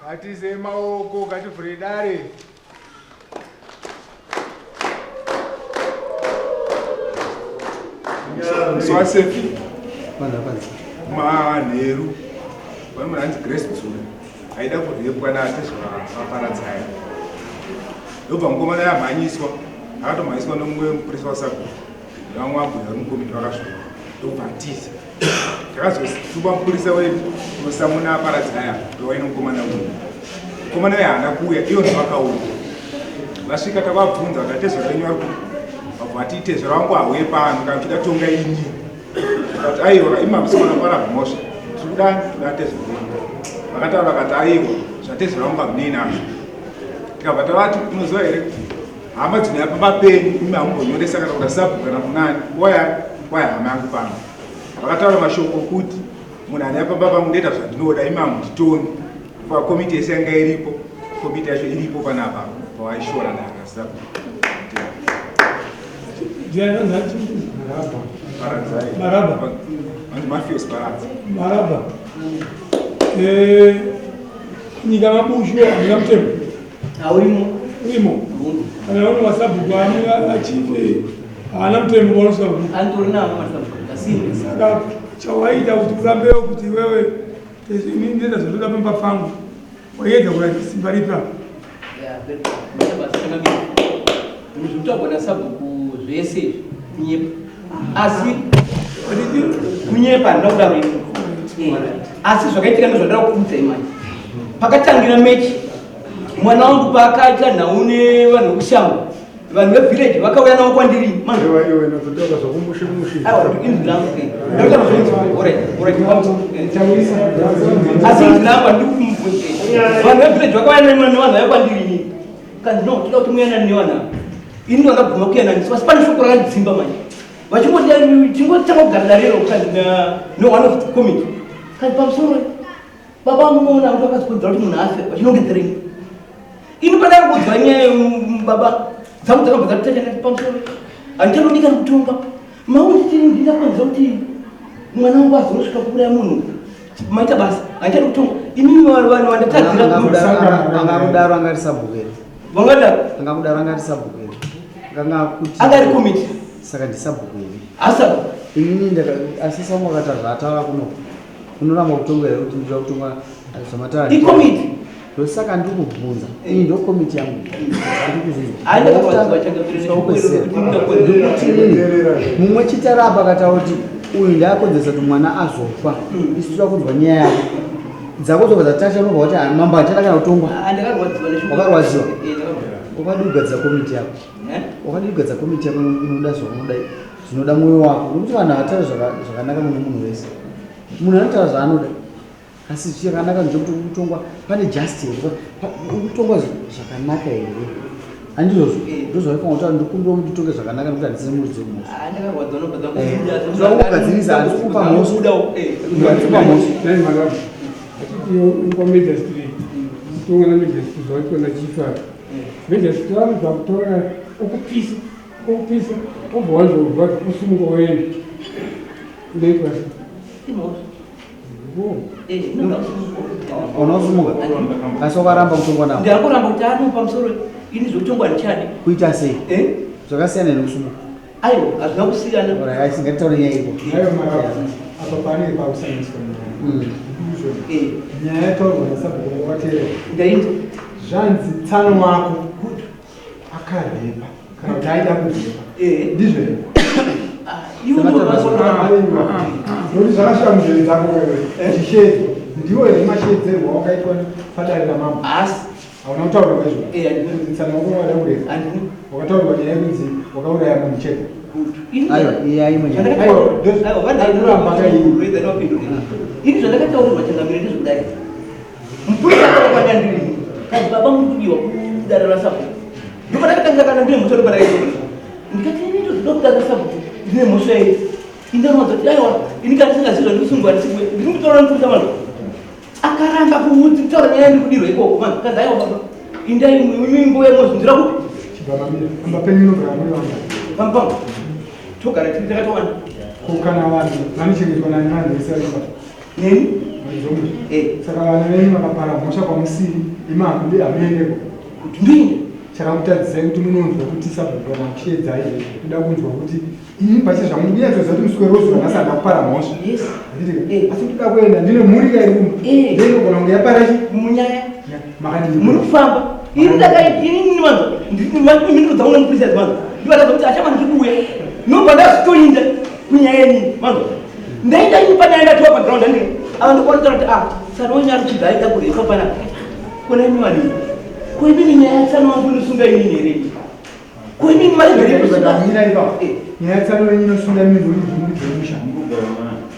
Atize maoko kati Fredare. Swasefi. Maneru. Vamwe hanzi Grace Tsule. Haida kudhepwa natezva maparadzaya. Ndobva mukomana yamhanyiswa. Akatomhanyiswa nomumwe mupurisa waSabhuku. Vamwe abhuya mukomiti vakasvika. Ndobva atiza. Takazosungwa mupurisa wedu unosamuna aparadzaya waina mukomana uyu. Mukomana uyu haana kuuya, iyo ndovakaona. Vasvika takabvunza kuti tezo renyu vari vabva vati tezo rangu hauye pano kana tidatonga inyi. Vakati aiwa imamusikana Marabha mosva. Tiri kuda tezo renyu. Vakataura vakati aiwa zvatezo rangu hamunei nazvo. Tikabva tavati unoziva here kuti hama dzinouya pamapenyu imi hamumbonyoresa kana kuda Sabhuku kana kunani. Waya hama yangu pano. Vakataura mashoko kuti munhu ane pamba pangu ndoita zvandinoda imi hamunditoni. Komiti yese yanga iripo, komiti yacho iripo panapa pawaishora naakaSabhuku. Marabha. Mafios Paradzi. Marabha. Nyika mabushwa ngamtemo. Urimo. Kana uno waSabhuku achive ana mtemo kwa Sabhuku. Antorina maSabhuku. Saka chawaida kuti urambewo kuti wewe ini ndenda zvotoda pamba fangu. Wayedza kurati simba ripa. Yeah, but muzvitogwa naSabhuku zvese kunyepa. Asi kunyepa ndakudaro ini. Asi zvakaitika ndozvandada kuudza imani. Pakatangira mechi mwana wangu paakaita naune vanhu vekushango. Vanhu vevillage vakauya nawo kwandiri manje iwe nototoka zvokumushi. Indilamba ke. Ndakati zvonzi ore asi ndilamba ndikumubvunze. Vanhu vevillage vakauya nawo vanhu vakwandiri. Kanzi no toda kuti muyana newana. Ini ndo ndabvuma kuyana nisi pasipani shoko rakadzimba manje. Vachingoti tingotanga kugara rero kanzi no one of the committee. Kanzi pamusoro baba mumona kuti akazikudzira kuti munhu afe vachinongedzerei. Ini padari kudzwa nyaya baba Zamu takabva tatachana pamusoro. Andichanodika kutonga. Mauti ndinda kwanza kuti mwana wangu azosvika kuuraya munhu. Maita basa. Andichanodika kutonga. Imimi vanhu vandatadzira Anodaro angari Sabhuku here. Vangadaro. Anodaro angari Sabhuku here. Nganga kuti angari komiti. Saka ndiSabhuku here. Asa. Ini asisa mwakataura ataura kuno. Unoramba kutongera kuti ndira kutonga zvamatara. Ikomiti. Saka ndikubvunza iyi ndo komiti yangu mumwe chitara apa akataura kuti uyu ndaakodzesa kuti mwana azofa isu toda kunzwa nyaya yako dzako dzobva dzatacha unobva kuti mambo achada kana kutongwa wakarwadziwa wakadigadza komiti yako wakadigadza komiti yako inoda zvaunoda zvinoda mwoyo wako nokuti vanhu havataura zvakanaka mune munhu wese munhu anotaura zvaanoda asi zvakanaka ndikuti kutongwa pane justice kutongwa zvakanaka here andizvozvo ndozvaifana kuti ndikumbiwa muchitonge zvakanaka nokuti handisiri muridzi wemosi kugadzirisa handikupa mosi ndikupa mosi Media Street. Kutonga na Media Street wakiwa na chifara. Media Street wanobva kutora okupisa obva wanzobva kusunga wende ndoitwa unosumuka asi wakaramba kutongwa nawo ndakuramba kuti ano pamusoro ini zvotongwa ndichani kuita sei zvakasiyana nekusumuka aiwa hazvina kusiyana aisingataure nyaya ipo Ayo Marabha apa pane pausaniswa nyaya yataurwa naSabhuku watera ndaita zvanzi tsano wako akarepa kana kuti aida kurepa ndizvo nokuti zvakasvika munzveri dzako wewe zvishedzo ndiwo here mashedzerwa wakaitwa padare ramambo asi hauna kutaura kwaizvo tsano wako wada kurepa wakataurirwa nyaya yekunzi wakauraya munhu chete ini zvandakataurirwa changamiro ndizvodai mupurisa akavakwandandiri kazi baba mukudiwa kudare raSabhuku ndopadakatanga kana ndine musoro padakaitoa ndikati inito zvoda kudare raSabhuku ndine mhosva iri indanowadza kuti aiwa ini kana ndisingazizva ndikusungwa ndisikwe ndiri kutaura mupurisa vanhu akaramba kutaura nyaya ndikudirwa ikoko vanhu kazi aiwa baba indai nguva yemozvinzira kupi pamupamwe togara tiri takatowanda kana vanhu vanochengetwa nani vanhu vesaiba neni saka vana venyu vakapara mhosva kwamusiri imahambe hamuendeko kuti ndine chakakutadzisai kuti munonzwa kuti Sabhuku kana kushedzai toda kunzwa kuti ini pache zvangu ndinyatsodza kuti muswerozuva nasanda kupara mhosva asi toda kuenda ndine mhuri kairuma ndeigona kunge yapara munyaya makandii muri kufamba ini ndakainini vanhu ndimindiro dzangu nemupurisa dzivanhu ndivataza kuti achamani ndikuuya nobva ndazvitoinda kunyaya yenini vanhu ndaenda ini panyaya ndatiwa paground andii ava ndokwanitaura kuti sara wenyu ari kuchibva aida kurepa pana kona imi vanini koimini nyaya yatsano wangu inosunga inini here koimini marigerenyaya yatsano wenyu inosunga minhu uri dzemusha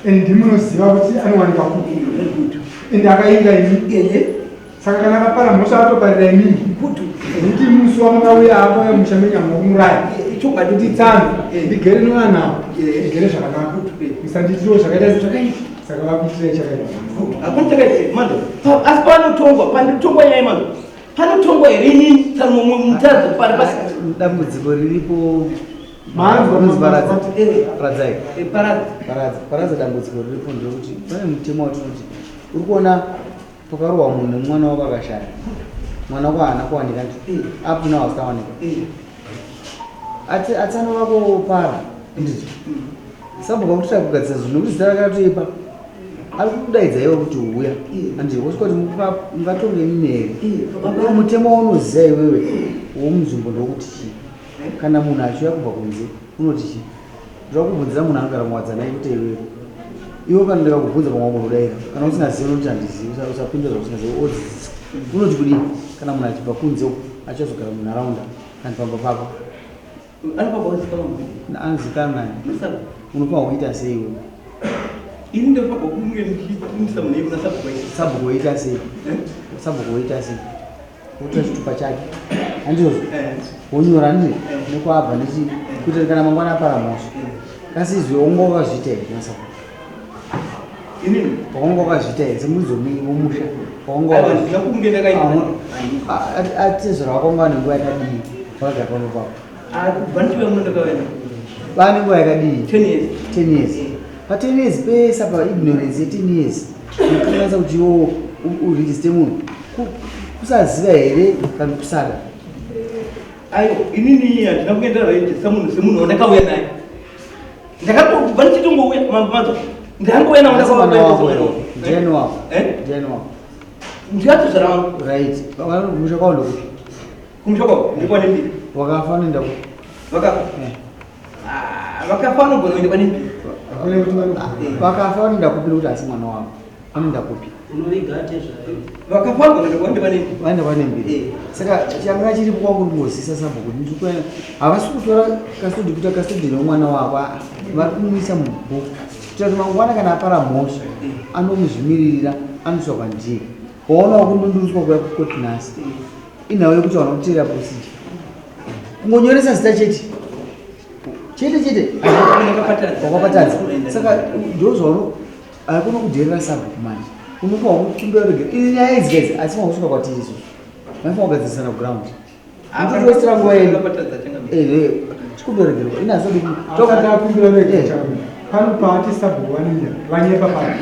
and ndimunoziva kuti anowanika kupi ende akainga imi saka kana akapara mhosva atoparira imini nekuti musi wamakauya akauya musha menyama kumuraya kuti tsano ndigere nevanhu avo ndigere zvakanaka musanditiriwo zvakaita zvakaita saka vakuitirai chakaita asi panotongwa panotongwa nyaya mano panotongwa here inini mutaradza kupari pasi dambudziko riripo paradza dambudziko riripo ndekuti pane mutemo watinoti uri kuona pakarohwa munhu nemwana wako akashaya mwana wako haana kuwanika ndi up to now asikawanika atsano vako para ndizvo Sabhuku akutira kugadzira zvinhu nokuti zita rakatoipa ari kudaidza iwe kuti uya andii wosvika kuti mungatonge mine here mutemo waunoziva iwewe womunzvimbo ndokuti chii kana munhu achiuya kubva kunze unoti chii ndoda kubvunzira munhu anogara muwadzana kuti iwe kana ndikakubvunza pamwe wakunodaira kana usingazivi nokuti handizivi usapinda zvausingazivi odzidzisa unoti kudii kana munhu achibva kunze achazogara munharaunda kandi pamba pako anozikana naye unofanwa kuita sei iwe ini ndopagwa kumwe ndichisa mune kuna Sabhuku woita sei Sabhuku woita sei utora chitupa chake handizvo wonyora ndii nekuabva nechi kuti kana mangwana apara mhosva kasi izvi waunga wakazviita here naSabhuku inini waunga wakazviita here semudzo womusha atezvera wakonga nenguva yakadii wakagara pano pako kubva ndichive muno ndakavenda vane nguva yakadii 10 years pa10 years pesa paignorance ye10 years nekukanganisa kuti iwo uregiste munhu kusaziva here kana kusada aiwa inini handina kuenda rejista munhu semunhu wandakauya naye ndakatobva ndichitongouya mambadzo ndangouya ndiani wako ndikatozvara wangu right kumusha kwao ndokuti kumusha kwao ndikwane mbiri wakafa noenda kuti vakafa vanogona kuenda pane mbiri vakafa vanoenda kupi nokuti asi mwana wavo vanoenda kupi vakafa vanogona kuenda pane mbiri vaenda pane mbiri saka changa chiripo kwangu ndingozisa Sabhuku kuti havasi kutora kasitodhikuta kasitodhini womwana wavo vari kumumisa mubhuku kuitira kuti mangwana kana apara mhosva anomuzvimiririra anoswa kwandiye waonawo kundonduriswa kuya kukoti nhasi inhau yekuti wana kuteera procedure kungonyoresa zita chete wakapatadza saka ndozvauno haikona kudherera Sabhuku manje unofanwa kukumbira regera ini nyaya idzi gaidzi asi makusvika kwatiri izvo maifanwa kugadzirisana ground nditosira nguva yedu chikumbira regerwa ina azodi tokatakumbira regera pano paati Sabhuku vanira vanyepa pano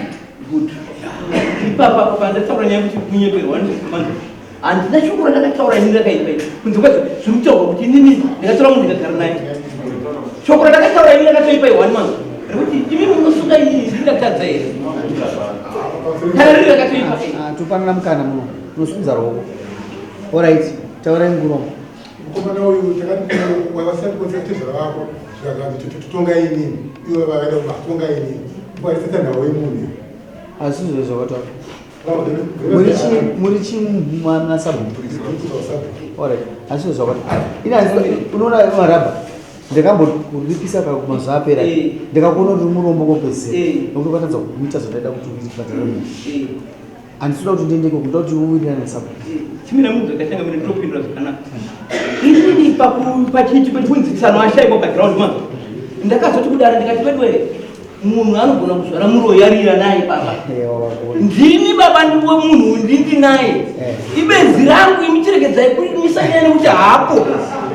ipapa pandataura nyaya kuti kunyeperwa handina shoko randakataura ini rakaipai kunze kwacho zviri kutaurwa kuti inini ndakataura munhu ndikagara naye shoko randakataura ini rakatoipai 1 month rekuti imi munosunga inini ndiri ndatadza here tupanana mukana muno unosundza roko. Alright, taurai ngurumo. Mukomana uyu takati wasati konzertizera wako tutonga inini iwe vakaita kutonga inini kwaisata nawo imunhu asi izvo zvakataura muri chimwana Sabhuku. Alright, asi izvo zvakataura unoona Marabha ndakamboripisa kumazuva apera ndikakuona kuti murombo kopedzisira nokuti vatadza kuita zvodaida kuti uiibhadhara munhu handisida kuti ndiendeko kuda kuti uwirirane neSabhuku. chimira munhu zvakashanga mune ndopindura zvakanaka inini pachikunzikisano ashaiwa background manzo ndakazoti kudara ndikati wedwere munhu anogona kuzvara muroyarira naye baba ndini baba ndiwe munhu ndindi naye ibenzi rangu imichiregedzai kumisanyane kuti hapo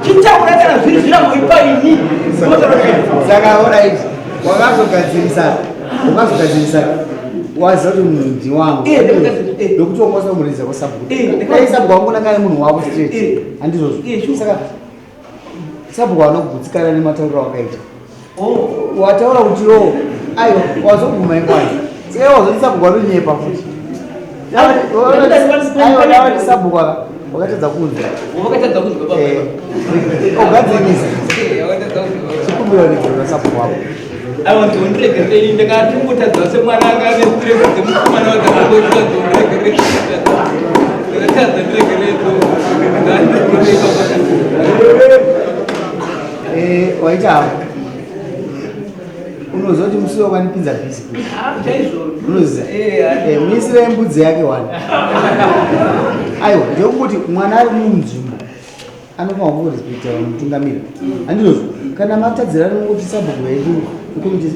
chitaura kana zviri zviramboipa ini saka alright wakazogadzirisa waziva kuti munhu ndiwangu ndokuti wakwasa muriza kwaSabhuku dai Sabhuku wangunangane munhu wako straight handizvozvo. Saka Sabhuku anogutsikana nematauriro wakaita wataura kuti yo aiwa wazoguma ingwani saka wazoti Sabhuku anonyepa futi davati Sabhuku wakatadza kunzwa ogadzirisa chikumbiro negero raSabhuku wako aiwa ndondiregerei ndakatimutadza semwana anga ane stress dzemukomana wadzakandakatadza ndiregerei waita havo unoziva kuti musi wakwanipinza bhisi unoziva muisire mbudzi yake wani aiwa ndekuti mwana ari munzvimbo anofanwa kurespekta mutungamiri handinozvo kana matadzirana nokuti Sabhuku yedu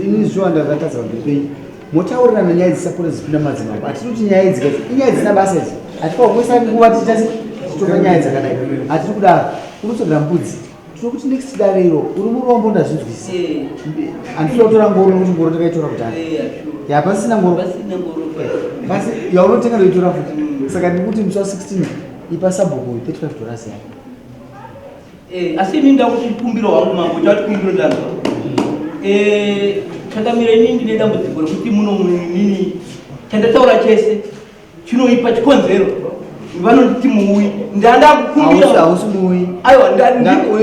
ini zviwa ndakatadza kuti penyu motaurirana nyaya dzisapota dzipinda madzimambo hatiri kuti nyaya idzi inyaya dzisina basa idzi hatipakuisa nguva tichitora nyaya dzakadai hatiri kudaro unotsvagira mbudzi tiri kuti next darero uri murombo ndazvinzwisa handitoda kutora ngoro nokuti ngoro takaitora kutanga yapasina ngoro basi yaunotenga ndoitora futi saka ndikuti musi wa 16 ipa Sabhuku $35 yake asi ini ndakuti kumbiro wangu mambo chati kumbiro ndano chakamira ini ndine dambudziko rekuti muno nini chandataura chese chinoipa chikonzero vanonditi muui ndandakukumbira hausi muui aiwa une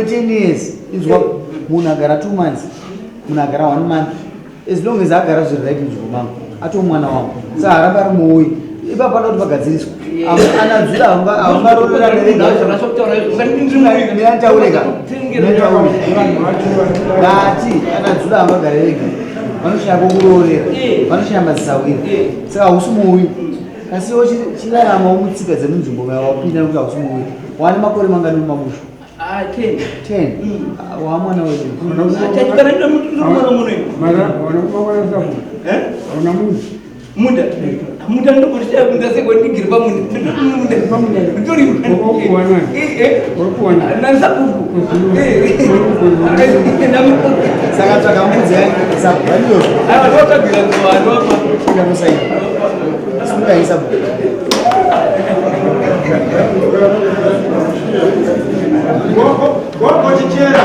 10 years inzwa munhu agara 2 months munhu agara 1 month as long as agara zviri right nzvimbo mangu atoo mwana wangu saka haramba ari muui ipapo anoda kuti pagadziriswa anadzura haungaroreranetaureka ngati anadzura hangagare rega vanoshaya kokurorera vanoshaya mazisawira saka hausi muui asiwo chiraramawo mutsika dzemunzvimbo mawapinda nokuti hausi muui wane makore mangani mumamusha 10 wamwana wedu muda muda ndokushaya ndasekondigiri pamundu naSabhuku saka tsvaka mbudzi aiwatotagira nzowanopa Sabhuku chichera